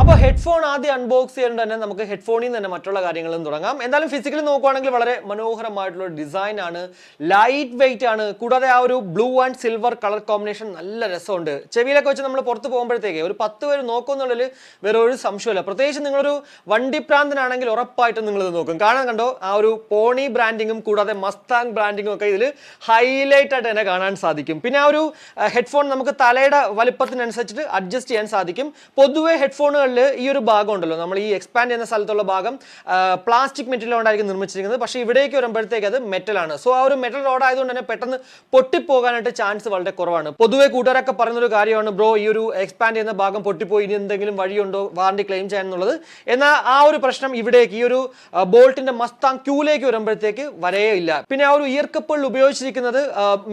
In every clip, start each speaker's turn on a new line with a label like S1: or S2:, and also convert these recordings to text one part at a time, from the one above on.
S1: അപ്പോൾ ഹെഡ്ഫോൺ ആദ്യം അൺബോക്സ് ചെയ്യുന്നത് തന്നെ നമുക്ക് ഹെഡ്ഫോണിൽ നിന്ന് തന്നെ മറ്റുള്ള കാര്യങ്ങളും തുടങ്ങാം. എന്തായാലും ഫിസിക്കലി നോക്കുവാണെങ്കിൽ വളരെ മനോഹരമായിട്ടുള്ള ഡിസൈൻ ആണ്, ലൈറ്റ് വെയിറ്റ് ആണ്, കൂടാതെ ആ ഒരു blue and silver colour combination നല്ല രസമുണ്ട്. ചെവിയിലൊക്കെ വെച്ച് നമ്മൾ പുറത്ത് പോകുമ്പോഴത്തേക്ക് ഒരു 10 പേര് നോക്കുന്നുള്ളതിൽ വേറെ ഒരു സംശയമില്ല. പ്രത്യേകിച്ച് നിങ്ങളൊരു വണ്ടി പ്രാന്തനാണെങ്കിൽ ഉറപ്പായിട്ടും നിങ്ങളിത് നോക്കും. കാണാൻ കണ്ടോ ആ ഒരു പോണി ബ്രാൻഡിങ്ങും കൂടാതെ മസ്താങ് ബ്രാൻഡിങ്ങും ഒക്കെ ഇതിൽ ഹൈലൈറ്റ് ആയിട്ട് തന്നെ കാണാൻ സാധിക്കും. പിന്നെ ആ ഒരു ഹെഡ്ഫോൺ നമുക്ക് തലയുടെ വലിപ്പത്തിനനുസരിച്ചിട്ട് അഡ്ജസ്റ്റ് ചെയ്യാൻ സാധിക്കും. പൊതുവെ ഹെഡ്ഫോണുകളിൽ ഈ ഒരു ഭാഗം ഉണ്ടല്ലോ, നമ്മൾ ഈ എക്സ്പാൻഡ് ചെയ്യുന്ന സ്ഥലത്തുള്ള ഭാഗം പ്ലാസ്റ്റിക് മെറ്റീരിയൽ കൊണ്ടായിരിക്കും നിർമ്മിച്ചിരിക്കുന്നത്. പക്ഷേ ഇവിടേക്ക് വരുമ്പോഴത്തേക്ക് അത് മെറ്റലാണ്. സോ ആ ഒരു മെറ്റൽ റോഡ് ആയതുകൊണ്ട് തന്നെ പെട്ടെന്ന് പൊട്ടിപ്പോകാനായിട്ട് ചാൻസ് വളരെ കുറവാണ്. പൊതുവെ കൂട്ടുകാരൊക്കെ പറയുന്നൊരു കാര്യമാണ്, ബ്രോ ഈ ഒരു എക്സ്പാൻഡ് ചെയ്യുന്ന ഭാഗം പൊട്ടിപ്പോയി, ഇനി എന്തെങ്കിലും വഴിയുണ്ടോ വാറണ്ടി ക്ലെയിം ചെയ്യാൻ എന്നുള്ളത്. എന്നാൽ ആ ഒരു പ്രശ്നം ഇവിടേക്ക് ഈ ഒരു ബോൾട്ടിന്റെ മസ്താങ് ക്യൂലേക്ക് വരുമ്പോഴത്തേക്ക് വരെയില്ല. പിന്നെ ആ ഒരു ഇയർ കപ്പുകളിൽ ഉപയോഗിച്ചിരിക്കുന്നത്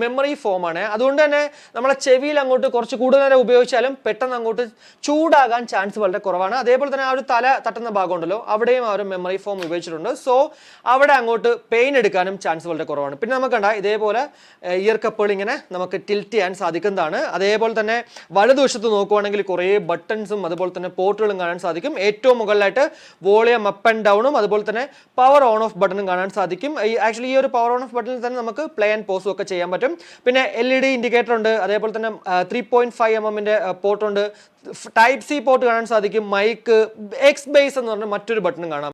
S1: മെമ്മറി ഫോം ആണ്. അതുകൊണ്ട് തന്നെ നമ്മളെ ചെവിയിൽ അങ്ങോട്ട് കുറച്ച് കൂടുതൽ നേരം ഉപയോഗിച്ചാലും പെട്ടെന്ന് അങ്ങോട്ട് ചൂടാകാൻ ചാൻസ് വളരെ കുറവാണ്. അതേപോലെ തന്നെ ആ ഒരു തല തട്ടുന്ന ഭാഗം ഉണ്ടല്ലോ, അവിടെയും ആ ഒരു മെമ്മറി ഫോം ഉപയോഗിച്ചിട്ടുണ്ട്. സോ അവിടെ അങ്ങോട്ട് പെയിൻ എടുക്കാനും ചാൻസ് വളരെ കുറവാണ്. പിന്നെ നമുക്ക് കണ്ട ഇതേപോലെ ഇയർ കപ്പുകൾ ഇങ്ങനെ നമുക്ക് ടിൽറ്റ് ചെയ്യാൻ സാധിക്കുന്നതാണ്. അതേപോലെ തന്നെ വലതുവശത്ത് നോക്കുവാണെങ്കിൽ കുറേ ബട്ടൺസും അതുപോലെ തന്നെ പോർട്ടുകളും കാണാൻ സാധിക്കും. ഏറ്റവും മുകളിലായിട്ട് വോളിയം അപ്പ് ആൻഡ് ഡൗണും അതുപോലെ തന്നെ പവർ ഓൺ ഓഫ് ബട്ടണും കാണാൻ സാധിക്കും. ആക്ച്വലി ഈ ഒരു പവർ ഓൺ ഓഫ് ബട്ടണിൽ തന്നെ നമുക്ക് പ്ലേ ആൻഡ് പോസും ഒക്കെ ചെയ്യാൻ പറ്റും. പിന്നെ LED ഇൻഡിക്കേറ്റർ ഉണ്ട്, അതേപോലെ തന്നെ 3.5 mm പോർട്ടുണ്ട്, ടൈപ്പ് സി പോർട്ട് കാണാൻ സാധിക്കും, മൈക്ക്, എക്സ് ബേസ് എന്ന് പറഞ്ഞ മറ്റൊരു ബട്ടണും കാണാം.